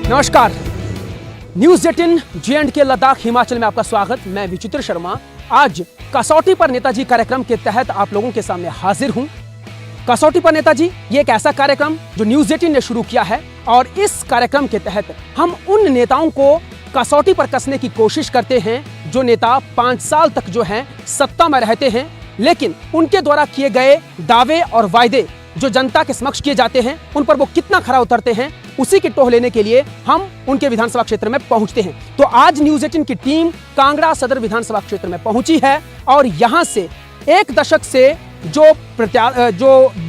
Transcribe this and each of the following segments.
नमस्कार, news 18 J&K Ladakh Himachal में आपका स्वागत। मैं विचित्र शर्मा आज कसौटी पर नेताजी कार्यक्रम के तहत आप लोगों के सामने हाजिर हूं। कसौटी पर नेताजी ये एक ऐसा कार्यक्रम जो न्यूज़ 18 ने शुरू किया है और इस कार्यक्रम के तहत हम उन नेताओं को कसौटी पर कसने की कोशिश करते हैं जो नेता 5 साल तक जो हैं सत्ता में रहते हैं, लेकिन उनके द्वारा किए गए दावे और वायदे जो जनता के समक्ष किए जाते हैं उन पर वो कितना खरा उतरते हैं, उसी की टोह लेने के लिए हम उनके विधानसभा क्षेत्र में पहुंचते हैं। तो आज न्यूज़ 18 की टीम कांगड़ा सदर विधानसभा क्षेत्र में पहुंची है और यहां से एक दशक से जो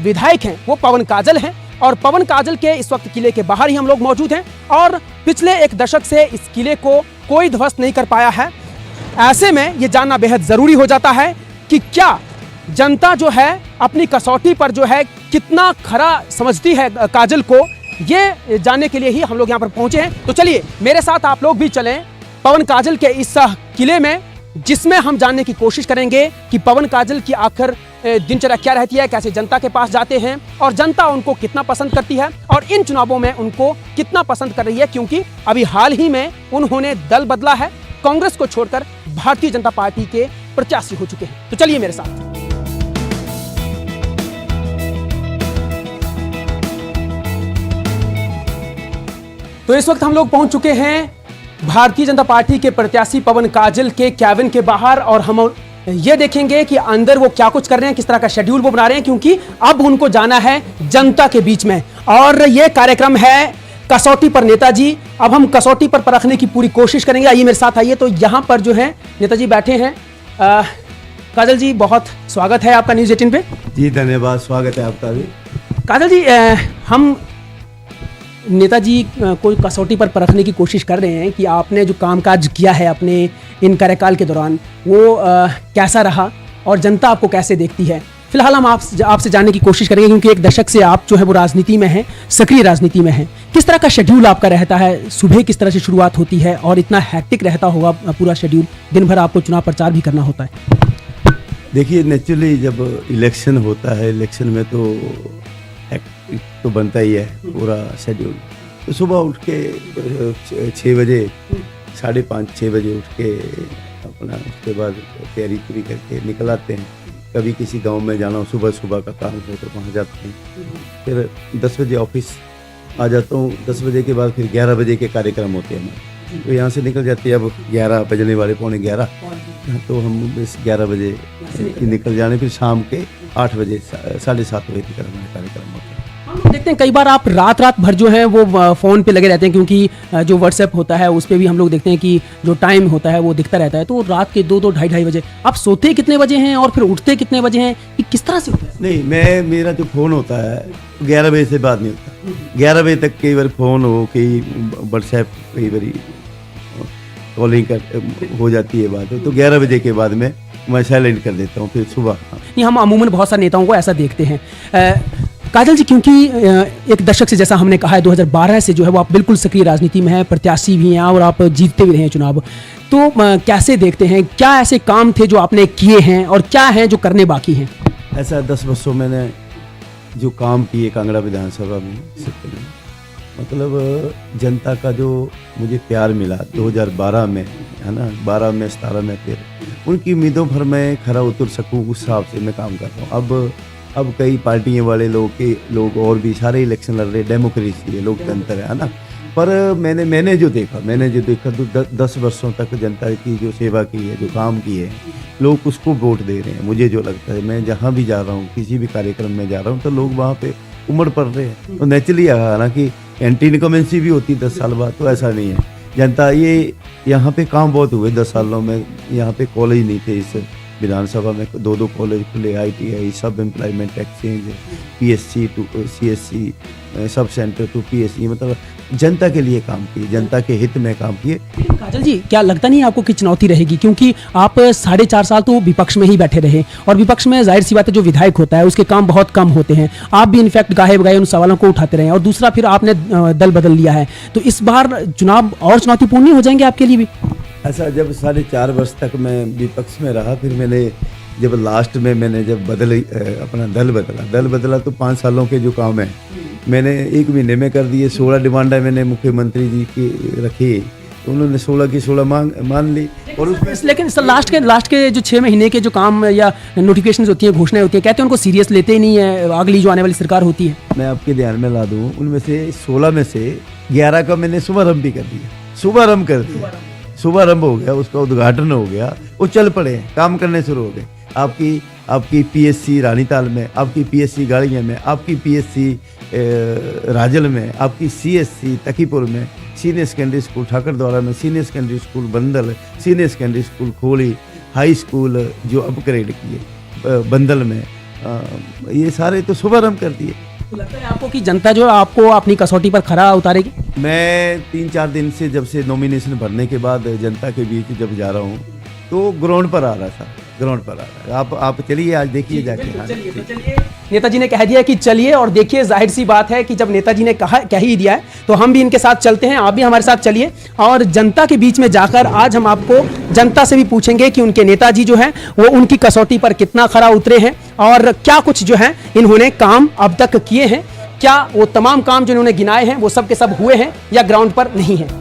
विधायक हैं वो पवन काजल हैं और पवन काजल के इस वक्त किले के बाहर ही हम लोग मौजूद हैं और पिछले एक दशक से इस किले को कोई ध्वस्त नहीं कर पाया है। ऐसे में ये जानना बेहद जरूरी हो जाता है कि क्या जनता जो है अपनी कसौटी पर जो है कितना खरा समझती है काजल को, ये जानने के लिए ही हम लोग यहाँ पर पहुंचे हैं। तो चलिए मेरे साथ आप लोग भी चलें पवन काजल के इस किले में, जिसमें हम जानने की कोशिश करेंगे कि पवन काजल की आखिर दिनचर्या क्या रहती है, कैसे जनता के पास जाते हैं और जनता उनको कितना पसंद करती है और इन चुनावों में उनको कितना पसंद कर रही है, क्योंकि अभी हाल ही में उन्होंने दल बदला है, कांग्रेस को छोड़कर भारतीय जनता पार्टी के प्रत्याशी हो चुके हैं। तो चलिए मेरे साथ। तो इस वक्त हम लोग पहुंच चुके हैं भारतीय जनता पार्टी के प्रत्याशी पवन काजल के कैबिन के बाहर और हम ये देखेंगे कि अंदर वो क्या कुछ कर रहे हैं, किस तरह का शेड्यूल वो बना रहे हैं, क्योंकि अब उनको जाना है जनता के बीच में और ये कार्यक्रम है कसौटी पर नेताजी। अब हम कसौटी पर परखने की पूरी कोशिश करेंगे। आइए मेरे साथ आइए। तो यहाँ पर जो है नेताजी बैठे हैं। काजल जी बहुत स्वागत है आपका न्यूज़ 18 पे। जी धन्यवाद, स्वागत है आपका भी। काजल जी हम नेताजी को कसौटी पर परखने की कोशिश कर रहे हैं कि आपने जो कामकाज किया है अपने इन कार्यकाल के दौरान वो कैसा रहा और जनता आपको कैसे देखती है। फिलहाल हम आपसे जानने की कोशिश करेंगे, क्योंकि एक दशक से आप जो है वो राजनीति में हैं, सक्रिय राजनीति में हैं। किस तरह का शेड्यूल आपका रहता है, सुबह किस तरह से शुरुआत होती है और इतना हैक्टिक रहता होगा पूरा शेड्यूल, दिन भर आपको चुनाव प्रचार भी करना होता है। देखिए नेचुरली जब इलेक्शन होता है, इलेक्शन में तो बनता ही है पूरा शेड्यूल। तो सुबह उठ के 6 बजे 5:30-6 बजे उठ के अपना उसके बाद तैयारी पूरी करके निकल आते हैं। कभी किसी गांव में जाना हो, सुबह सुबह का काम हो तो वहाँ जाते हैं। फिर 10 बजे ऑफिस आ जाता हूँ। 10 बजे के बाद फिर 11 बजे के कार्यक्रम होते हैं हमारे, तो यहाँ से निकल जाते हैं। अब 11 बजने वाले, 11:15, तो हम बस 11 बजे निकल जाने, फिर शाम के 8 बजे 7:30 बजे तक हमारे कार्यक्रम होते हैं। हम देखते हैं कई बार आप रात भर जो है वो फ़ोन पे लगे रहते हैं, क्योंकि जो व्हाट्सएप होता है उस पर भी हम लोग देखते हैं कि जो टाइम होता है वो दिखता रहता है। तो रात के 2-2, ढाई बजे आप सोते कितने बजे हैं और फिर उठते कितने बजे हैं, कि किस तरह से होता है? नहीं, मेरा जो फ़ोन होता है 11 बजे से बाद नहीं होता। 11 बजे तक कई बार फ़ोन हो, कई व्हाट्सएप, कई बार कॉलिंग हो जाती है बात, तो 11 बजे के बाद में मैं साइलेंट कर देता हूँ। फिर सुबह नहीं, हम अमूमन बहुत सारे नेताओं को ऐसा देखते हैं। काजल जी, क्योंकि एक दशक से, जैसा हमने कहा है, 2012 से जो है वो आप बिल्कुल सक्रिय राजनीति में हैं, प्रत्याशी भी हैं और आप जीतते भी रहे हैं चुनाव, तो कैसे देखते हैं, क्या ऐसे काम थे जो आपने किए हैं और क्या है जो करने बाकी हैं? ऐसा 10 वर्षों मैंने जो काम किए कांगड़ा विधानसभा में, मतलब जनता का जो मुझे प्यार मिला 2012 में, है ना, 12 में 17 में, फिर उनकी उम्मीदों पर मैं खरा उतर सकूँ उस हिसाब से मैं काम करता हूँ। अब कई पार्टियों वाले लोग और भी सारे इलेक्शन लड़ रहे, डेमोक्रेसी है, लोकतंत्र है ना। पर मैंने जो देखा तो 10 वर्षों तक जनता की जो सेवा की है, जो काम किए हैं, लोग उसको वोट दे रहे हैं। मुझे जो लगता है, मैं जहाँ भी जा रहा हूँ, किसी भी कार्यक्रम में जा रहा हूँ, तो लोग वहाँ पे उमड़ पड़ रहे हैं। तो नेचुरली हालांकि एंटी इनकमेंसी भी होती 10 साल बाद, तो ऐसा नहीं है। जनता ये यहाँ पे काम बहुत हुए 10 सालों में। यहाँ पे कॉलेज नहीं थे, इस विधानसभा में 2 कॉलेज खुले, ITI, सब employment exchange, PSC to CSC, सब सेंटर टू PSC, मतलब जनता के लिए काम किए, जनता के हित में काम किए। काजल जी, क्या लगता नहीं आपको कि चुनौती रहेगी, क्योंकि आप 4.5 साल तो विपक्ष में ही बैठे रहे और विपक्ष में जाहिर सी बात है जो विधायक होता है उसके काम बहुत कम होते हैं। आप भी इनफैक्ट गाहे बगाहे उन सवालों को उठाते रहे और दूसरा फिर आपने दल बदल लिया है, तो इस बार चुनाव और चुनौतीपूर्ण नहीं हो जाएंगे आपके लिए भी? ऐसा जब 4.5 वर्ष तक मैं विपक्ष में रहा, फिर मैंने जब लास्ट में मैंने जब अपना दल बदला तो 5 सालों के जो काम है मैंने 1 महीने में कर दिए। 16 डिमांडें मैंने मुख्यमंत्री जी की रखी, तो उन्होंने 16 की 16 मान ली। और उसमें लेकिन सर लास्ट के जो 6 महीने के जो काम या नोटिफिकेशन होती हैं, घोषणाएं होती हैं, कहते हैं उनको सीरियस लेते ही नहीं है अगली जो आने वाली सरकार होती है। मैं आपके ध्यान में ला दूं, उनमें से 16 में से 11 का मैंने शुभारंभ भी कर दिया, शुभारंभ कर दिया, शुभारंभ हो गया, उसका उद्घाटन हो गया, वो चल पड़े, काम करने शुरू हो गए। आपकी पीएससी रानीताल में, आपकी पीएससी गाड़ियाँ में, आपकी पीएससी राजल में, आपकी सीएससी तकीपुर में, सीनियर सेकेंडरी स्कूल ठाकरद्वारा में, senior secondary school Bandal, senior secondary school Kholi, high school जो अपग्रेड किए बंदल में, ये सारे तो शुभारंभ कर दिए। तो लगता है आपको कि जनता जो है आपको अपनी कसौटी पर खरा उतारेगी? मैं 3-4 दिन से, जब से नॉमिनेशन भरने के बाद जनता के बीच जब जा रहा हूँ, तो ग्राउंड पर आ रहा था, ग्राउंड पर आ रहा है। आप चलिए, आज देखिए जाके। हाँ, चलिए, नेताजी ने कह दिया कि चलिए, और देखिए जाहिर सी बात है कि जब नेताजी ने कह ही दिया है तो हम भी इनके साथ चलते हैं। आप भी हमारे साथ चलिए और जनता के बीच में जाकर आज हम आपको जनता से भी पूछेंगे कि उनके नेताजी जो है वो उनकी कसौटी पर कितना खरा उतरे हैं और क्या कुछ जो है इन्होंने काम अब तक किए हैं, क्या वो तमाम काम जो इन्होंने गिनाए हैं वो सब के सब हुए हैं या ग्राउंड पर नहीं है।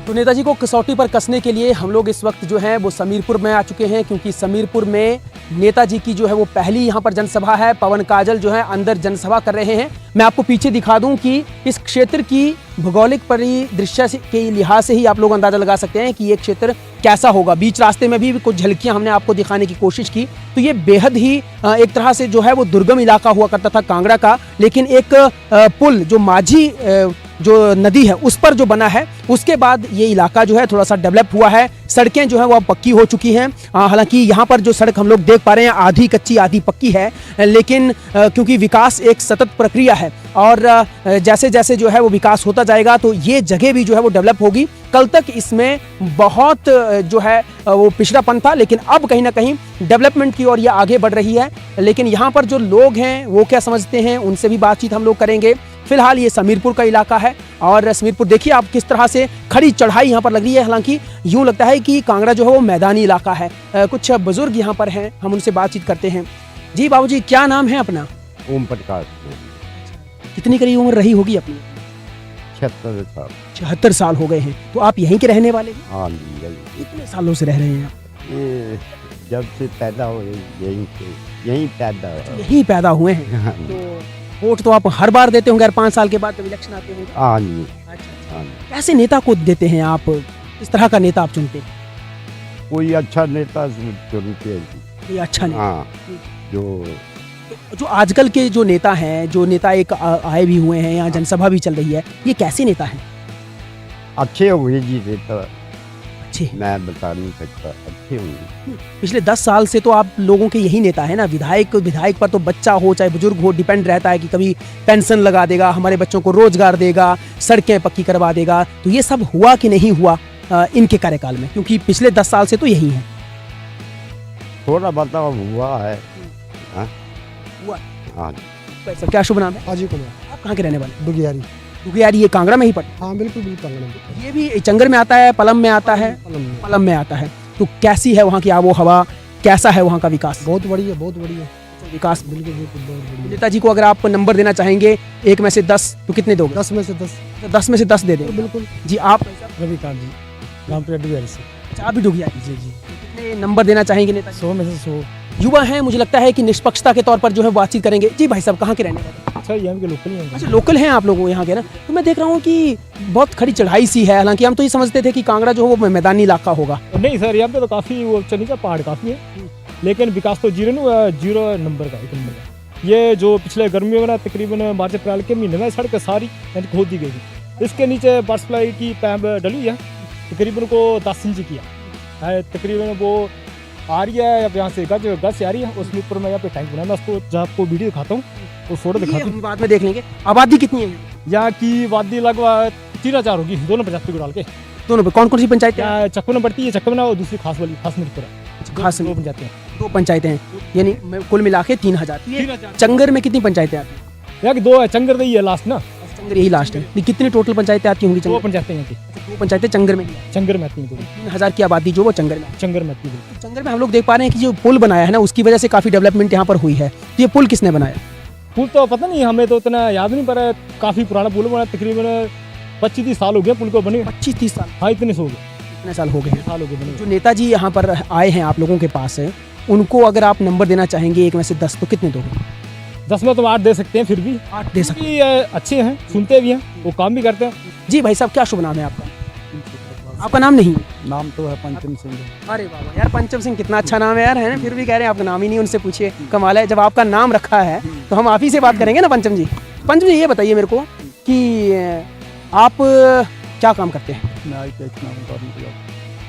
तो नेताजी को कसौटी पर कसने के लिए हम लोग इस वक्त जो है वो समीरपुर में आ चुके हैं, क्योंकि समीरपुर में नेताजी की जो है वो पहली यहाँ पर जनसभा है। पवन काजल जो है अंदर जनसभा कर रहे हैं। मैं आपको पीछे दिखा दूं कि इस क्षेत्र की भौगोलिक परिदृश्य के लिहाज से ही आप लोग अंदाजा लगा सकते हैं कि ये क्षेत्र कैसा होगा। बीच रास्ते में भी कुछ झलकियां हमने आपको दिखाने की कोशिश की, तो ये बेहद ही एक तरह से जो है वो दुर्गम इलाका हुआ करता था कांगड़ा का, लेकिन एक पुल जो माझी जो नदी है उस पर जो बना है उसके बाद ये इलाका जो है थोड़ा सा डेवलप हुआ है। सड़कें जो है वो अब पक्की हो चुकी हैं। हालांकि यहाँ पर जो सड़क हम लोग देख पा रहे हैं आधी कच्ची आधी पक्की है, लेकिन क्योंकि विकास एक सतत प्रक्रिया है और जैसे जैसे जो है वो विकास होता जाएगा तो ये जगह भी जो है वो डेवलप होगी। कल तक इसमें बहुत जो है वो पिछड़ापन था, लेकिन अब कहीं ना कहीं डेवलपमेंट की ओर ये आगे बढ़ रही है। लेकिन यहाँ पर जो लोग हैं वो क्या समझते हैं उनसे भी बातचीत हम लोग करेंगे। फिलहाल ये समीरपुर का इलाका है और समीरपुर देखिए आप किस तरह से खड़ी चढ़ाई यहाँ पर लग रही है। हालांकि यूँ लगता है कि कांगड़ा जो है वो मैदानी इलाका है। कुछ बुजुर्ग यहाँ पर हैं, हम उनसे बातचीत करते हैं। जी बाबूजी, क्या नाम है अपना? ओम प्रकाश। कितनी करीब उम्र रही होगी अपनी? 76 साल। 76 साल हो गए हैं। तो आप यहीं के रहने वाले हैं? हाँ जी, यही। कितने सालों से रह रहे हैं आप? ये जब से पैदा हुए यहीं पैदा हुआ। यहीं पैदा हुए हैं। हाँ तो वोट तो आप हर बार देते होंगे, हर 5 साल के बाद जब इलेक्शन आते होंगे? हाँ जी। अच्छा। हाँ, कैसे नेता को देते हैं आप? किस तरह का नेता आप चुनते हैं? कोई अच्छा नेता चुनते हैं। ये अच्छा नेता। हाँ, जो आजकल के जो नेता हैं, जो नेता एक आए भी हुए हैं, यहाँ जनसभा भी चल रही है, ये कैसे नेता हैं? अच्छे हुए जी नेता। अच्छे? मैं बता नहीं सकता, अच्छे होंगे। पिछले 10 साल से तो आप लोगों के यही नेता है ना। विधायक पर तो बच्चा हो चाहे बुजुर्ग हो डिपेंड रहता है कि कभी पेंशन लगा देगा, हमारे बच्चों को रोजगार देगा, सड़कें पक्की करवा देगा। तो ये सब हुआ कि नहीं हुआ इनके कार्यकाल में? क्योंकि पिछले 10 साल से तो यही है। थोड़ा बताओ हुआ है। हाँ? हुआ? हाँ। सर क्या शुभ नाम है? हाजी कुमार। आप कहाँ के रहने वाले? दुगियारी। दुगियारी, ये कांगड़ा में ही पड़ता? हाँ बिल्कुल बिल्कुल कांगड़ा में। ये भी चंगर में आता है, पलम में आता है? पलम में आता है। तो कैसी है वहाँ की आबो हवा, कैसा है वहाँ का विकास? बहुत बढ़िया, बहुत बढ़िया विकास। बिल्कुल बिल्कुल बहुत बढ़िया। नेताजी को अगर आप नंबर देना चाहेंगे 1 में से 10 तो कितने दोगे? 10 में से 10। 10 में से 10 दे दें। बिल्कुल। जी आप? रविकांत जी, रामपुर दुगियारी से। अच्छा, आप भी दुगियारी? जी जी। कितने नंबर देना चाहेंगे नेताजी? 100 में से 100। युवा हैं, मुझे लगता है कि निष्पक्षता के तौर पर जो है बातचीत करेंगे। जी भाई साहब, कहाँ के रहने वाले? अच्छा, ये हमके लोकल ही हैं। अच्छा, लोकल हैं आप लोग यहाँ के ना। तो मैं देख रहा हूँ कि बहुत खड़ी चढ़ाई सी है। हालांकि हम तो ये समझते थे कि कांगड़ा जो है वो मैदानी इलाका होगा। नहीं सर, यहाँ पे तो काफ़ी वो चली का पहाड़ काफ़ी है, लेकिन विकास तो जीरो नंबर का, 1 नंबर का। ये जो पिछले गर्मियों में ना तकरीबन मार्च अप्रैल के महीने में सड़क सारी खोद दी गई थी। इसके नीचे बटरफ्लाई की पैम्प डली है, तकरीबन को 10 इंच किया है। तकरीबन वो आ रही है अब यहाँ से गज से आ रही है। उसमें ऊपर मैं यहाँ पे टैंक बनाया, मैं उसको जब आपको वीडियो दिखाता हूँ और फोटो दिखाता हूँ। बाद में देख लेंगे। आबादी कितनी है यहाँ की? वादी लगभग 3000 होगी, दोनों पंचायत को डाल के। दोनों पे कौन कौन सी पंचायत है? क्या चक्को में बढ़ती है, चक्को में और दूसरी खास वाली खास मिर्चपुरा। खास 2 पंचायतें हैं। 2 पंचायतें हैं, यानी कुल मिला के 3000। 3000। चंगर में कितनी पंचायतें आती हैं? यहाँ की 2 है, चंगर दही है लास्ट ना। चंगर यही लास्ट है। कितनी टोटल पंचायतें आती होंगी? 2 पंचायतें यहाँ की। 2 पंचायतें चंगर में ही है। चंगर में आती हैं 3000 की आबादी जो वो चंगर में है। चंगर में आती है बिल्कुल। चंगर में हम लोग देख पा रहे हैं कि जो पुल बनाया है ना, उसकी वजह से काफ़ी डेवलपमेंट यहाँ पर हुई है। तो ये पुल किसने बनाया? पुल तो पता नहीं, हमें तो इतना याद नहीं, पर काफ़ी पुराना पुल बना, तकरीबन 25-30 साल हो गए पुल को बने। 25-30 साल, हाँ इतने हो गए, इतने साल हो गए हैं। साल हो गए बने। जो नेताजी यहाँ पर आए हैं आप लोगों के पास, उनको अगर आप नंबर देना चाहेंगे 1 में से 10, तो कितने दोगे? 10 में तो 8 दे सकते हैं, फिर भी 8 दे सकते भी अच्छे हैं, सुनते भी हैं, वो काम भी करते हैं। हैं। जी भाई साहब, क्या शुभ नाम है आपका? आपका नाम नहीं है? नाम तो है पंचम सिंह। अरे बाबा यार, पंचम सिंह कितना अच्छा नाम है यार, है ना? फिर भी कह रहे हैं आपका नाम ही नहीं, उनसे पूछिए। कमाल है, जब आपका नाम रखा है तो हम आप ही से बात करेंगे ना पंचम जी। पंचम जी, ये बताइए मेरे को कि आप क्या काम करते हैं? मैं IPH नाम का।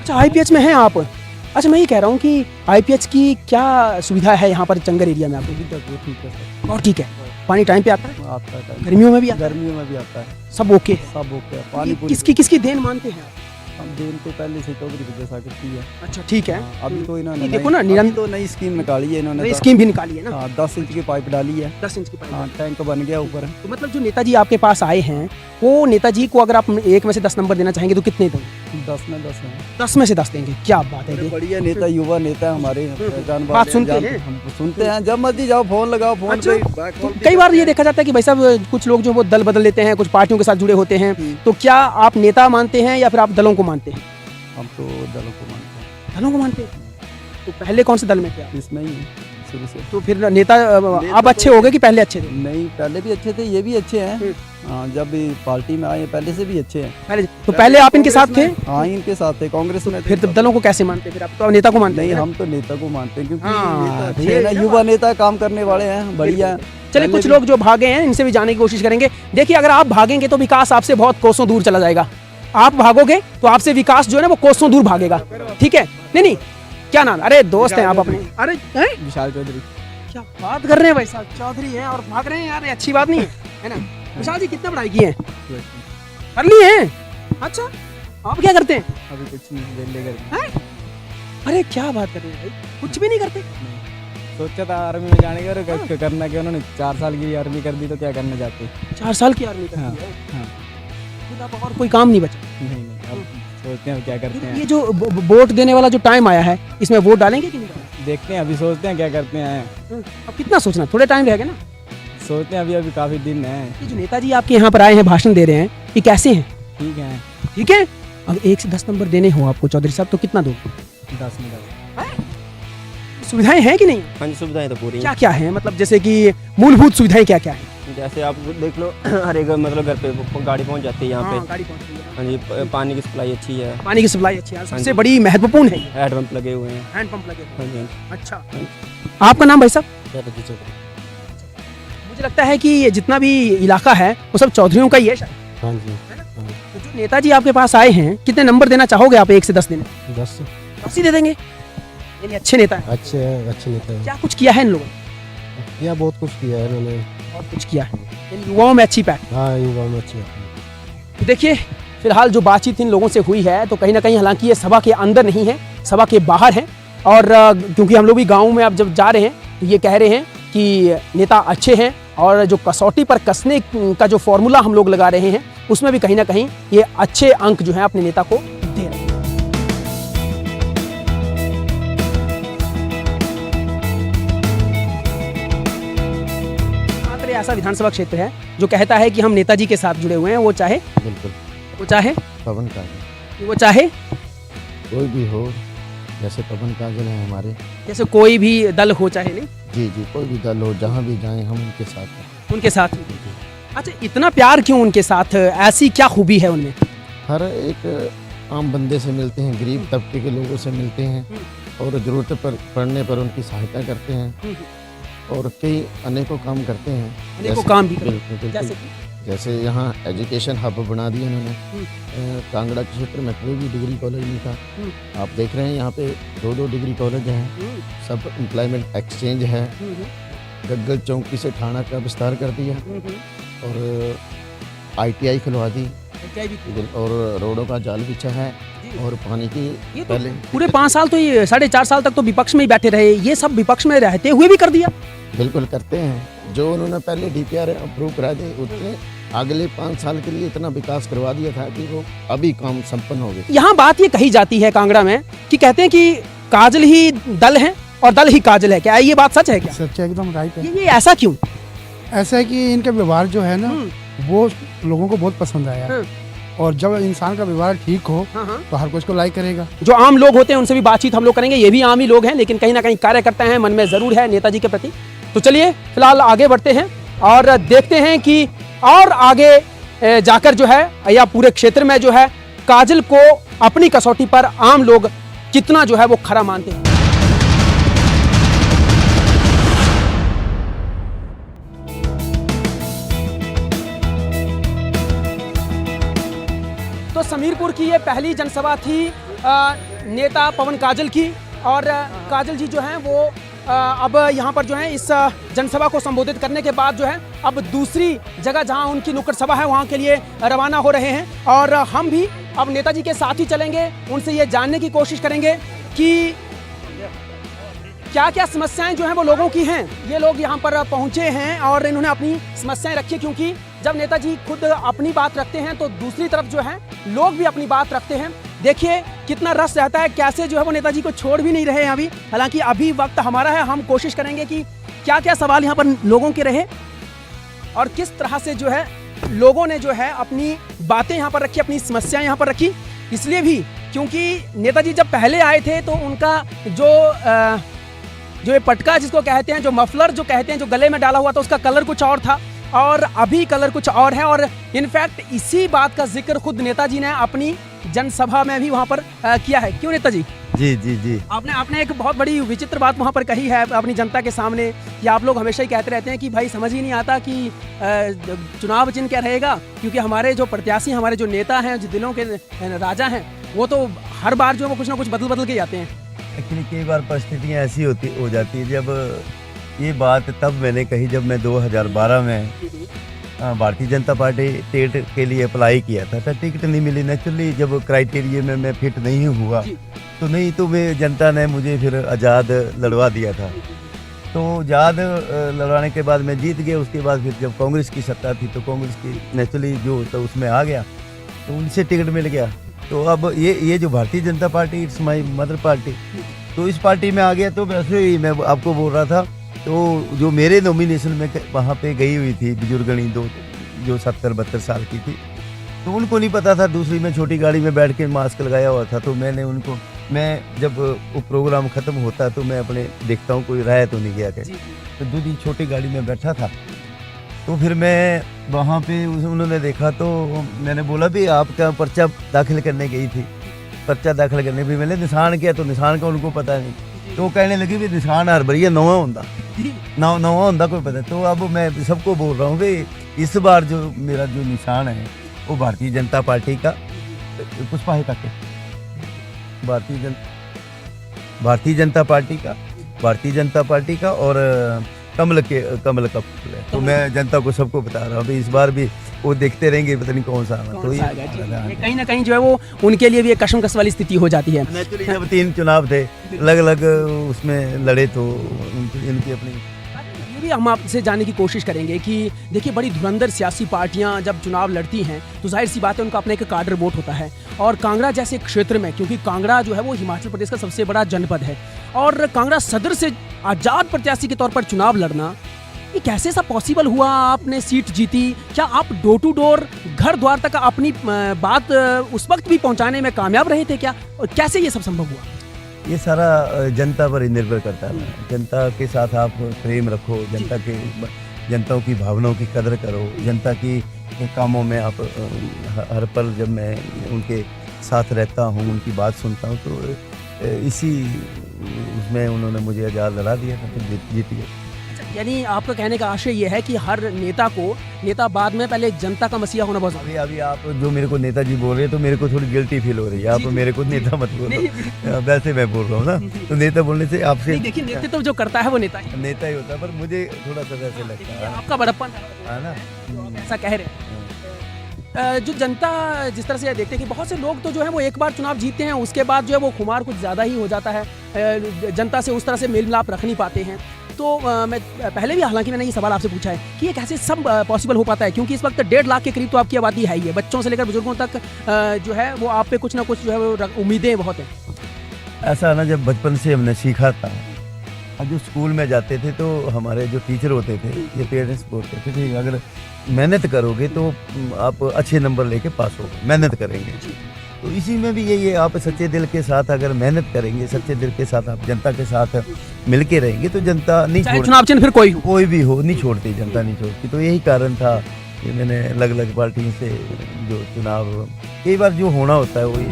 अच्छा, IPH में हैं आप? अच्छा, मैं ये कह रहा हूँ कि IPH की क्या सुविधा है यहाँ पर चंगर एरिया में आपको? ठीक है सर, और ठीक है, पानी टाइम पे आता है? आता है। गर्मियों में भी आता गर्मियों में भी आता है, है? सब ओके है? सब ओके है। पानी पूरी किसकी किसकी देन मानते हैं आप? हम दिन तो पहले से चौधरी विजय सागर की है। अच्छा ठीक है। हाँ, अभी तो इन्होंने ये देखो ना, अभी निरंतर तो नई स्कीम निकाली है इन्होंने। नई स्कीम भी निकाली है ना? हाँ, 10 इंच की पाइप डाली है। 10 इंच की पाइप। हाँ, टैंक बन गया ऊपर। तो मतलब जो नेताजी आपके पास आए हैं, वो नेताजी को अगर आप 1 में से 10 नंबर देना चाहेंगे तो कितने दोगे? 10 में 10 है। 10 में से 10 देंगे, क्या बात है बड़े ये। बढ़िया नेता, युवा नेता है हमारे। पहचान बात वाले सुनते जान- हैं? हम सुनते हैं, जब मर्जी जाओ फोन लगाओ, फोन अच्छा। पे back call कई बार ये देखा जाता है कि भाई साहब कुछ लोग जो वो दल बदल लेते हैं, कुछ पार्टियों के साथ जुड़े होते हैं, तो क्या आप नेता मानते हैं या फिर आप दलों को मानते हैं? हम तो दलों को मानते हैं। दलों को मानते हैं। तो पहले कौन से दल में थे आप? इसमें ही है, शुरू से। तो फिर नेता आप अच्छे हो गए कि पहले अच्छे थे? नहीं, पहले भी अच्छे थे, ये भी अच्छे हैं। हाँ, जब भी पार्टी में आए पहले से भी अच्छे हैं। पहले आप इनके साथ थे? हाँ, इनके साथ थे, कांग्रेस में थे। फिर दलों को कैसे मानते? फिर आप तो नेता को मानते नहीं, हैं? हम तो नेता को मानते हैं, क्योंकि हाँ, नेता अच्छे ये हैं ना, क्या युवा नेता, काम करने वाले हैं, बढ़िया। चलिए, कुछ लोग जो भागे हैं इनसे भी जानने की कोशिश करेंगे। देखिए, अगर आप भागेंगे तो विकास आपसे बहुत कोसों दूर चला जाएगा। आप भागोगे तो आपसे विकास जो है ना वो कोसों दूर भागेगा। ठीक है? नहीं, क्या नाम? अरे दोस्त हैं आप अपने? अरे हैं? विशाल चौधरी। क्या बात कर रहे हैं भाई साहब, चौधरी हैं और भाग रहे हैं यार, ये अच्छी बात नहीं है ना? विशाल जी, कितना पढ़ाई की है? कर ली है? अच्छा, आप क्या करते हैं? अभी कुछ नहीं, वेले कर। अरे क्या बात कर रहे हैं भाई, कुछ भी नहीं करते? सोचा था आर्मी में जाने का, और करना क्या, उन्होंने 4 साल की आर्मी कर दी, तो क्या करना चाहते? 4 साल की आर्मी कर हाँ, दी है? हाँ। फिर आप और कोई काम नहीं बचा? नहीं, अब सोचते हैं क्या करते ये हैं। जो वोट देने वाला जो टाइम आया है, इसमें वोट डालेंगे कि नहीं डालेंगे? देखते हैं, अभी सोचते हैं क्या करते हैं। अब कितना सोचना, थोड़े टाइम रह गया ना। सोचते हैं, अभी काफी दिन है। ये जो नेताजी आपके यहाँ पर आए हैं, भाषण दे रहे हैं, ये कैसे हैं? ठीक है, ठीक है। अब 1 से 10 नंबर देने हो आपको चौधरी साहब, तो कितना दोगे? 10 में 10। सुविधाएं हैं कि नहीं? हाँ जी, सुविधाएं तो पूरी हैं। क्या क्या है, मतलब जैसे कि मूलभूत सुविधाएं क्या क्या है? जैसे आप देख लो, हर एक मतलब घर पे गाड़ी पहुंच जाती है यहाँ पे। गाड़ी पहुंच रही है। हाँ जी, पानी की सप्लाई अच्छी है, पानी की सप्लाई अच्छी है, सबसे जी। बड़ी महत्वपूर्ण है ये। हैंडपम्प लगे हुए हैं। हैंड पंप लगे हुए हाँ जी, हाँ हैं। अच्छा, आपका नाम भाई साहब? मुझे लगता है कि ये जितना भी इलाका है वो सब चौधरियों का ही है शायद। हाँ जी, तो जो नेताजी आपके पास आए हैं, कितने नंबर देना चाहोगे आप 1 से 10 देने? 10 10 ही दे देंगे? यानी अच्छे नेता है। अच्छे नेता है। क्या कुछ किया है इन लोगों ने? या बहुत कुछ किया है इन्होंने। बहुत कुछ किया है, यानी युवाओं में अच्छी पैठ। हाँ, युवा में अच्छे। तो देखिए, फिलहाल जो बातचीत इन लोगों से हुई है, तो कहीं ना कहीं, हालांकि ये सभा के अंदर नहीं है, सभा के बाहर है, और क्योंकि हम लोग भी गाँव में अब जब जा रहे हैं तो ये कह रहे हैं कि नेता अच्छे हैं, और जो कसौटी पर कसने का जो फॉर्मूला हम लोग लगा रहे हैं, उसमें भी कहीं ना कहीं ये अच्छे अंक जो है अपने नेता को दे रहे हैं। ऐसा विधानसभा क्षेत्र है जो कहता है कि हम नेताजी के साथ जुड़े हुए हैं, वो चाहे बिल्कुल पवन काजल, वो चाहे कोई भी हो, जैसे पवन काजल है हमारे। जैसे कोई भी दल हो, चाहे नहीं, जी, कोई भी दल हो, जहाँ भी जाएं हम उनके साथ हैं। उनके साथ। अच्छा, इतना प्यार क्यों उनके साथ? ऐसी क्या खूबी है उनमें? हर एक आम बंदे से मिलते हैं, गरीब तबके के लोगों से मिलते हैं, और ज़रूरत पड़ने पर उनकी सहायता करते हैं, और कई अनेकों काम करते हैं। अनेकों काम भी करते हैं। बिल्कुल, जैसे जैसे यहाँ एजुकेशन हब बना दिया उन्होंने। कांगड़ा क्षेत्र में कोई भी डिग्री कॉलेज नहीं था। आप देख रहे हैं यहाँ पे 2-2 डिग्री कॉलेज हैं, सब एम्प्लॉयमेंट एक्सचेंज है। गग्गल चौकी से थाना का विस्तार कर दिया, और ITI खुलवा दी, और रोडों का जाल बिछा है, और पानी की ये तो पहले पूरे 5 साल तो, ये 4.5 साल तक तो विपक्ष में ही बैठे रहे, ये सब विपक्ष में रहते हुए भी कर दिया। बिल्कुल करते हैं। जो उन्होंने पहले DPR अप्रूव करा दी, उतने अगले 5 साल के लिए इतना विकास करवा दिया था कि वो अभी काम संपन्न हो गए। यहाँ बात ये कही जाती है कांगड़ा में कि कहते हैं कि काजल ही दल है और दल ही काजल है, क्या ये बात सच है क्या? सच है, एकदम राइट है। ये ऐसा क्यों? ऐसा है कि इनका व्यवहार जो है ना वो लोगों को बहुत पसंद आया और जब इंसान का व्यवहार ठीक हो तो हर कोई इसको लाइक करेगा। जो आम लोग होते हैं उनसे भी बातचीत हम लोग करेंगे, ये भी आम ही लोग हैं लेकिन कहीं ना कहीं कार्य करते हैं, मन में जरूर है नेताजी के प्रति। तो चलिए फिलहाल आगे बढ़ते हैं और देखते हैं कि और आगे जाकर जो है या पूरे क्षेत्र में जो है काजल को अपनी कसौटी पर आम लोग कितना जो है वो खरा मानते हैं। तो समीरपुर की ये पहली जनसभा थी नेता पवन काजल की और काजल जी जो हैं वो अब यहाँ पर जो है इस जनसभा को संबोधित करने के बाद जो है अब दूसरी जगह जहाँ उनकी नुक्कड़ सभा है वहाँ के लिए रवाना हो रहे हैं और हम भी अब नेताजी के साथ ही चलेंगे, उनसे ये जानने की कोशिश करेंगे कि क्या क्या समस्याएं जो हैं वो लोगों की हैं। ये लोग यहाँ पर पहुँचे हैं और इन्होंने अपनी समस्याएं रखी, क्योंकि जब नेताजी खुद अपनी बात रखते हैं तो दूसरी तरफ जो है लोग भी अपनी बात रखते हैं। देखिए कितना रस रहता है, कैसे जो है वो नेताजी को छोड़ भी नहीं रहे हैं अभी। हालांकि अभी वक्त हमारा है, हम कोशिश करेंगे कि क्या क्या सवाल यहाँ पर लोगों के रहे और किस तरह से जो है लोगों ने जो है अपनी बातें यहाँ पर रखी, अपनी समस्याएं यहाँ पर रखी। इसलिए भी क्योंकि नेताजी जब पहले आए थे तो उनका जो ये पटका जिसको कहते हैं, जो मफलर जो कहते हैं, जो गले में डाला हुआ था, उसका कलर कुछ और था और अभी कलर कुछ और है। और इनफैक्ट इसी बात का जिक्र खुद नेताजी ने अपनी जनसभा में भी वहाँ पर किया है। क्यों नेताजी? जी जी जी। आपने एक बहुत बड़ी विचित्र बात वहाँ पर कही है अपनी जनता के सामने कि आप लोग हमेशा ही कहते रहते हैं कि भाई समझ ही नहीं आता कि चुनाव चिन्ह क्या रहेगा, क्योंकि हमारे जो प्रत्याशी, हमारे जो नेता हैं, जो दिलों के राजा हैं, वो तो हर बार जो है वो कुछ ना कुछ बदल के जाते हैं। एक्चुअली कई बार परिस्थितियाँ ऐसी हो जाती है। जब ये बात तब मैंने कही जब मैं 2012 में भारतीय जनता पार्टी टिकट के लिए अप्लाई किया था, तो टिकट नहीं मिली। नेचुरली जब क्राइटेरिया में मैं फिट नहीं हुआ तो मैं जनता ने मुझे फिर आज़ाद लड़वा दिया था। तो आज़ाद लड़वाने के बाद मैं जीत गया। उसके बाद फिर जब कांग्रेस की सत्ता थी तो कांग्रेस की नेचुरली जो तो उसमें आ गया, तो उनसे टिकट मिल गया। तो अब ये जो Bharatiya Janata party, it's my mother party, तो इस पार्टी में आ गया। तो वैसे ही मैं आपको बोल रहा था, तो जो मेरे नॉमिनेशन में वहाँ पे गई हुई थी बुजुर्गणी दो जो 70-72 साल की थी, तो उनको नहीं पता था। दूसरी में छोटी गाड़ी में बैठ के मास्क लगाया हुआ था, तो मैंने उनको, मैं जब वो प्रोग्राम ख़त्म होता तो मैं अपने देखता हूँ कोई राय तो नहीं गया क्या, तो दूसरी छोटी गाड़ी में बैठा था। तो फिर मैं वहाँ पे उन्होंने देखा तो मैंने बोला भी आपका पर्चा दाखिल करने गई थी, पर्चा दाखिल करने भी मैंने निशान किया, तो निशान का उनको पता नहीं। तो वो कहने लगी भी निशान हर भरिया नवा होंदा कोई पता। तो अब मैं सबको बोल रहा हूँ कि इस बार जो मेरा जो निशान है वो भारतीय जनता पार्टी का पुष्पा है भारतीय जनता पार्टी का और कमल का फूल है। तो मैं जनता को सबको बता रहा हूँ, इस बार भी वो देखते रहेंगे पता नहीं कौन सा तो ये कहीं ना कहीं जो है वो उनके लिए भी एक कशमकश वाली स्थिति हो जाती है। नेचुरली जब 3 चुनाव थे अलग अलग उसमें लड़े, तो इनकी अपनी ये भी हम आपसे जानने की कोशिश करेंगे कि देखिए बड़ी धुरंधर सियासी पार्टियां जब चुनाव लड़ती हैं तो जाहिर सी बात है उनका अपना एक कार्डर वोट होता है। और कांगड़ा जैसे क्षेत्र में, क्योंकि कांगड़ा जो है वो हिमाचल प्रदेश का सबसे बड़ा जनपद है और कांगड़ा सदर से आज़ाद प्रत्याशी के तौर पर चुनाव लड़ना, ये कैसे ऐसा पॉसिबल हुआ? आपने सीट जीती, क्या आप डोर टू डोर घर द्वार तक अपनी बात उस वक्त भी पहुंचाने में कामयाब रहे थे क्या, और कैसे ये सब संभव हुआ? ये सारा जनता पर ही निर्भर करता है। जनता के साथ आप प्रेम रखो, जनता की भावनाओं की कदर करो, जनता की कामों में आप हर पल जब मैं उनके साथ रहता हूँ, उनकी बात सुनता हूँ, तो इसी उसमें उन्होंने मुझे आज़ाद लड़ा दिया था, फिर जीत गया। यानी आपका कहने का आशय ये है कि हर नेता को नेता बाद में पहले जनता का मसीहा होना बहुत अभी आप जो मेरे को नेताजी बोल रहे हैं तो मेरे को थोड़ी गिल्टी फील हो रही है। आप मेरे को नेता मत बोलो, वैसे मैं बोल रहा हूँ ना, तो नेता बोलने से आपसे देखिए नेतृत्व जो करता है वो नेता ही होता है, पर मुझे थोड़ा सा वैसे लगता है आपका बड़प्पन है ना, ऐसा कह रहे हैं। जो जनता जिस तरह से देखते हैं कि बहुत से लोग तो जो है वो एक बार चुनाव जीतते हैं, उसके बाद जो है वो खुमार कुछ ज़्यादा ही हो जाता है, जनता से उस तरह से मेल मिलाप रख नहीं पाते हैं। तो मैं पहले भी हालांकि मैंने ये सवाल आपसे पूछा है कि ये कैसे सब पॉसिबल हो पाता है, क्योंकि इस वक्त 1.5 लाख के करीब तो आपकी आबादी है ही है, बच्चों से लेकर बुजुर्गों तक जो है वो आप पे कुछ ना कुछ जो है वो उम्मीदें बहुत हैं। ऐसा ना, जब बचपन से हमने सीखा था, अब जो स्कूल में जाते थे तो हमारे जो टीचर होते थे, ये पेरेंट्स बोलते थे कि अगर मेहनत करोगे तो आप अच्छे नंबर लेके पास होगे, मेहनत करेंगे। तो इसी में भी यही है, आप सच्चे दिल के साथ अगर मेहनत करेंगे, सच्चे दिल के साथ आप जनता के साथ मिल के रहेंगे तो जनता नहीं चाहे छोड़, चुनाव चिन्ह फिर कोई भी हो नहीं छोड़ती, जनता नहीं छोड़ती। तो यही कारण था कि मैंने अलग अलग पार्टियों से जो चुनाव कई बार जो होना होता है वही।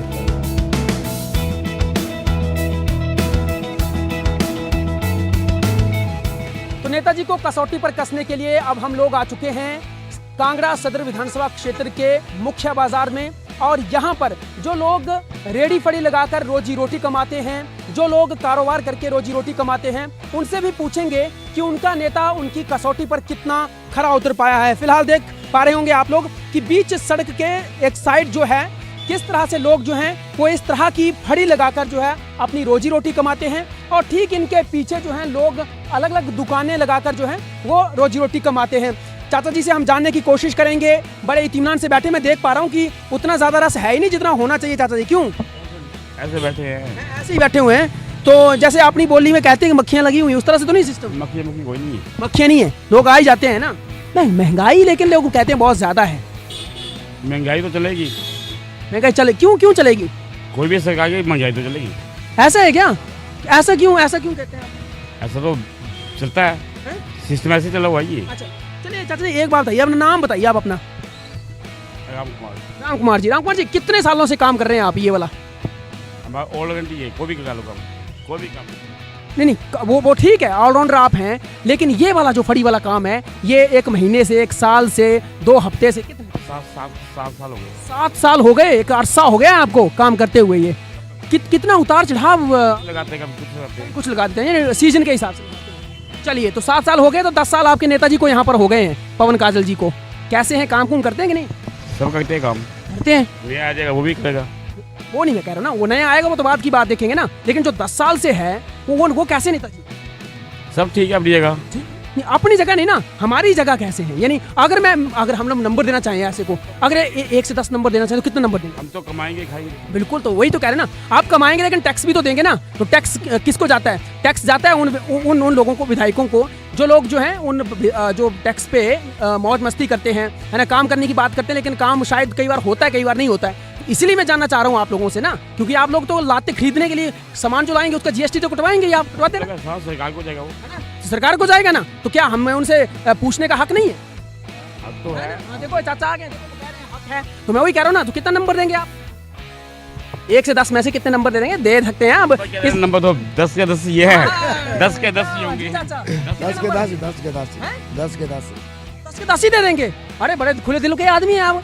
तो नेताजी को कसौटी पर कसने के लिए अब हम लोग आ चुके हैं कांगड़ा सदर विधानसभा क्षेत्र के मुख्य बाजार में, और यहाँ पर जो लोग रेडी फड़ी लगाकर रोजी रोटी कमाते हैं, जो लोग कारोबार करके रोजी रोटी कमाते हैं, उनसे भी पूछेंगे कि उनका नेता उनकी कसौटी पर कितना खरा उतर पाया है। फिलहाल देख पा रहे होंगे आप लोग कि बीच सड़क के एक साइड जो है किस तरह से लोग जो हैं वो इस तरह की फड़ी लगाकर जो है अपनी रोजी रोटी कमाते हैं, और ठीक इनके पीछे जो है लोग अलग अलग दुकानें लगाकर जो है वो रोजी रोटी कमाते हैं। चाचा जी से हम जानने की कोशिश करेंगे, बड़े इत्मीनान से बैठे, मैं देख पा रहा हूँ कि उतना ज़्यादा रस है ही नहीं जितना होना चाहिए। चाचा जी क्यों ऐसे बैठे हैं? ऐसे ही बैठे हुए हैं? तो जैसे अपनी बोली में कहते हैं कि मक्खियाँ लगी हुई, उस तरह से तो नहीं सिस्टम? मक्खी कोई नहीं है। मक्खियाँ नहीं है, लोग आ ही जाते हैं ना। नहीं महंगाई, लेकिन लोग कहते हैं बहुत ज़्यादा है। महंगाई तो चलेगी, महंगाई चले, क्यों चलेगी? कोई भी सरकार की महंगाई तो चलेगी। ऐसा है क्या? ऐसा क्यों कहते हैं आप? ऐसा तो चलता है, सिस्टम ऐसे चला हुआ है ये। अच्छा चलिए चाचा जी एक बात बताइए, अपना नाम बताइए आप अपना। राम कुमार। राम कुमार जी कितने सालों से काम कर रहे हैं आप ये वाला? हमारा ऑल गारंटी है, कोई भी कर लो काम, कोई भी काम। नहीं वो ठीक है, ऑलराउंडर आप हैं, लेकिन ये वाला जो फड़ी वाला काम है ये 1 महीने से, 1 साल से, 2 हफ्ते से, कितने? 7 साल हो गए। 7 साल हो गए, एक अरसा हो गया आपको काम करते हुए। ये कितना उतार चढ़ाव लगाते हैं, कुछ लगाते हैं, कुछ लगा देते हैं सीजन के हिसाब से। चलिए तो 7 साल हो गए, तो 10 साल आपके नेताजी को यहाँ पर हो गए हैं, पवन काजल जी को। कैसे हैं, काम करते हैं कि नहीं? सब करते हैं काम, करते हैं। नया आ जाएगा वो भी करेगा। वो नहीं मैं कह रहा ना, वो नया आएगा वो तो बात की बात देखेंगे ना, लेकिन जो 10 साल से है वो कैसे नेताजी? सब ठीक है अपनी जगह। अपनी जगह नहीं ना, हमारी जगह कैसे है? यानी अगर हम लोग नंबर देना चाहें ऐसे को, अगर 1 से 10 नंबर देना चाहें तो कितना नंबर देंगे? हम तो कमाएंगे खाएंगे। बिल्कुल, तो वही तो कह रहे हैं ना, आप कमाएंगे लेकिन टैक्स भी तो देंगे ना। तो टैक्स किसको जाता है? टैक्स जाता है उन लोगों को, विधायकों को, जो लोग जो हैं उन जो टैक्स पे मौज मस्ती करते हैं, है ना, काम करने की बात करते हैं, लेकिन काम शायद कई बार होता है, कई बार नहीं होता है। इसीलिए मैं जानना चाह रहा हूँ आप लोगों से ना, क्योंकि आप लोग तो लाते खरीदने के लिए सामान जो लाएंगे उसका GST तो कटवाएंगे ही, आप कटवाते हैं ना? सरकार को जाएगा वो, सरकार को जाएगा ना, तो क्या हमें उनसे पूछने का हक नहीं है? अब तो है। देखो चाचा आ गए, देखो कह रहे हैं हक है, तो मैं वही कह रहा हूँ ना। तो कितना नंबर देंगे आप? 1 से 10 में से कितने नंबर दे देंगे? दे सकते हैं अब नंबर तो 10 के 10 ये है, 10 के 10 ही होंगे। 10 के 10 ही दे देंगे। अरे बड़े खुले दिल के आदमी हैं आप।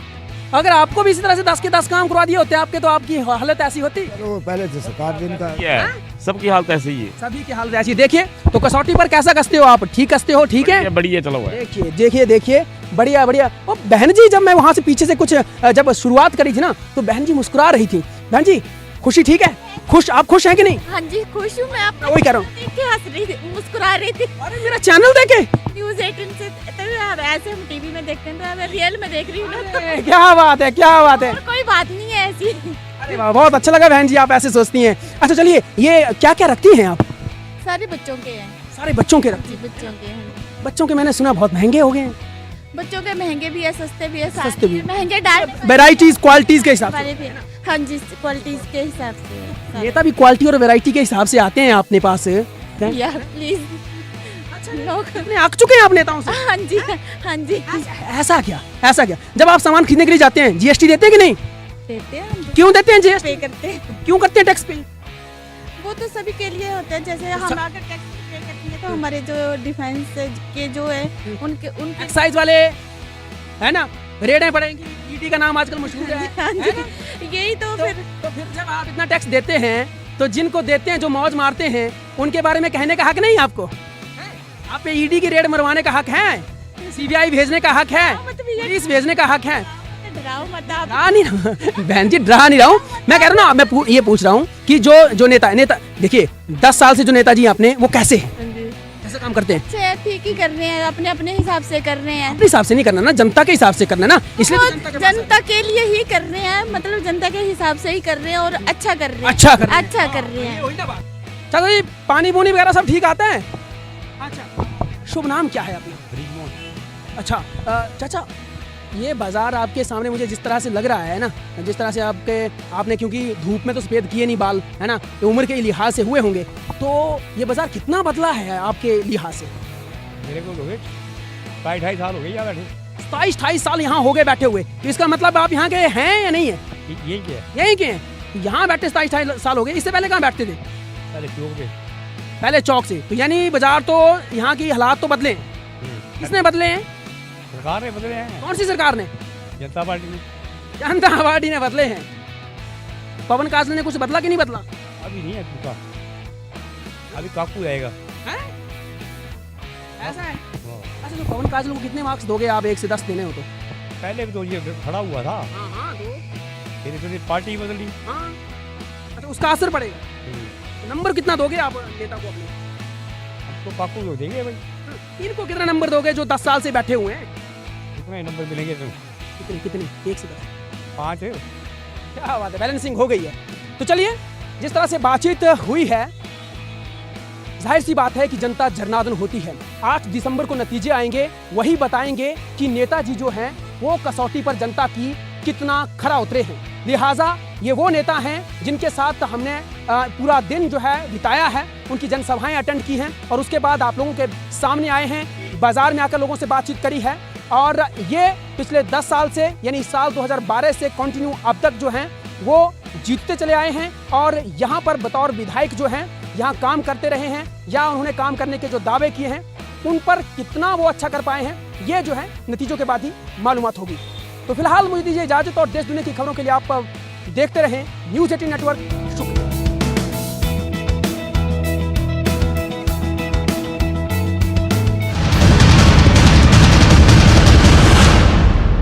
अगर आपको भी इसी तरह से 10 के 10 काम करवा दिए होते आपके, तो आपकी हालत ऐसी होती? तो पहले से सरकार दिन का ये है, सबकी हालत ऐसी ही है। सभी की हालत ऐसी। देखिए तो कसौटी पर कैसा कसते हो आप? ठीक कसते हो? ठीक है, बढ़िया चला हुआ है। देखिए बढ़िया। ओ बहन जी, जब मैं वहाँ से पीछे से कुछ जब शुरुआत करी थी ना, तो बहन जी मुस्कुरा रही थी। बहन जी खुशी ठीक है? आप खुश हैं कि नहीं? हाँ जी खुश हूँ मैं। आपको वही कह रहा हूँ, देख के हंस रही थी, मुस्कुरा रही थी। अरे मेरा चैनल देखे न्यूज़ 18 से, तभी अब ऐसे हम टीवी में देखते हैं, तो मैं रियल में देख रही हूँ ना। क्या बात है। और कोई बात नहीं है ऐसी। अरे वाह, बहुत अच्छा लगा बहन जी, आप ऐसे सोचती हैं। अच्छा चलिए, ये क्या क्या रखती हैं आप? सारे बच्चों के हैं। सारे बच्चों के रखती? बच्चों के हैं। बच्चों के मैंने सुना बहुत महंगे हो गए हैं। बच्चों के महंगे भी है, सस्ते भी है, सस्ते भी। महंगे डाल वेराइटीज क्वालिटीज के हिसाब से? हाँ जी, क्वालिटीज के हिसाब से। नेता भी क्वालिटी और वैरायटी के हिसाब से आते हैं अपने पास? यार प्लीज, आक चुके हैं आप नेताओं से? हाँ जी, हाँ जी। ऐसा क्या? जब आप सामान खरीदने के लिए जाते हैं GST देते हैं कि नहीं? देते हैं। क्यों देते हैं GST? पे करते हैं। क्यों करते हैं टैक्स पे? वो तो सभी के लिए होता है, जैसे हम अगर टैक्स पे करते हैं तो हमारे जो डिफेंस के जो है उनके एक्साइज वाले है ना, रेडें पड़ेंगी। ED का नाम आजकल मशहूर है। हाँ जी, यही तो फिर जब आप इतना टैक्स देते हैं, तो जिनको देते हैं, जो मौज मारते हैं, उनके बारे में कहने का हक नहीं आपको? आप पे ED की रेड मरवाने का हक है, CBI भेजने का हक है, पुलिस भेजने का हक है। डराओ मत आप। डरा नहीं बहन जी, डरा नहीं रहा हूँ मैं। कह रहा हूँ ना, मैं ये पूछ रहा हूँ कि जो नेता देखिए 10 साल से जो नेताजी आपने, वो कैसे है? कैसे काम करते हैं? अच्छे ठीक ही कर रहे हैं, अपने अपने हिसाब से कर रहे हैं। अपने हिसाब से नहीं करना ना, जनता के हिसाब से करना ना, इसलिए तो जनता के पास जनता के लिए ही कर रहे हैं, मतलब जनता के हिसाब से ही कर रहे हैं और अच्छा कर रहे हैं। अच्छा कर रहे हैं। अच्छा कर रहे हैं। वही ना बात। चाचा जी पानी पूनी वगैरह सब ठीक आता है? अच्छा, शुभ नाम क्या है अपना? अच्छा चाचा, ये बाजार आपके सामने मुझे जिस तरह से लग रहा है ना, जिस तरह से आपने क्योंकि धूप में तो सफेद किए नहीं बाल, है ना, ये उम्र के लिहाज से हुए होंगे, तो ये बाजार कितना बदला है आपके लिहाज से? मेरे को हो गए 22-23 साल हो गए ज़्यादा ठीक। 27-28 साल यहाँ हो गए बैठे हुए, तो इसका मतलब आप यहाँ के हैं या नहीं है? यही क्या है? यहीं के हैं? यहाँ बैठे 27-28 साल हो गए, इससे पहले कहाँ बैठते थे? पहले चौक पे। पहले चौक से, तो यानी बाजार तो यहाँ की हालात तो बदले हैं। किसने बदले हैं? सरकार ने बदले हैं, कौन सी सरकार ने? जनता पार्टी ने। जनता पार्टी ने बदले हैं। पवन काजल ने कुछ बदला कि नहीं बदला? अभी नहीं है कुछ, अभी काकू आएगा। ऐसा है? अच्छा, तो पवन काजल को कितने मार्क्स दोगे आप 1 से 10 देने हो तो? पहले भी तो ये खड़ा हुआ था, हाँ दो। फिर तो पार्टी बदली। हाँ, अच्छा उसका असर पड़ेगा। तो नंबर कितना दोगे आप नेता को अपने? तो काकू को देंगे भाई। इनको कितना नंबर दोगे जो 10 साल से बैठे हुए हैं? कितने नंबर मिलेंगे तो? कितने कितने 1 से 10? 5 है। क्या बात है, बैलेंसिंग हो गई है। तो चलिए, जिस तरह से बातचीत हुई है, जाहिर सी बात है कि जनता जनार्दन होती है। 8 दिसंबर को नतीजे आएंगे, वही बताएंगे कि नेताजी जो हैं वो कसौटी पर जनता की कितना खरा उतरे हैं। लिहाजा ये वो नेता हैं जिनके साथ हमने पूरा दिन जो है बिताया है, उनकी जनसभाएं अटेंड की हैं और उसके बाद आप लोगों के सामने आए हैं, बाजार में आकर लोगों से बातचीत करी है। और ये पिछले 10 साल से, यानी साल 2012 से कंटिन्यू अब तक जो हैं वो जीतते चले आए हैं और यहाँ पर बतौर विधायक जो हैं यहाँ काम करते रहे हैं, या उन्होंने काम करने के जो दावे किए हैं उन पर कितना वो अच्छा कर पाए हैं, ये जो है नतीजों के बाद ही मालूमात होगी। तो फिलहाल मुझे दीजिए इजाजत और देश दुनिया की खबरों के लिए आप देखते रहें न्यूज़ 18 नेटवर्क। शुक्रिया।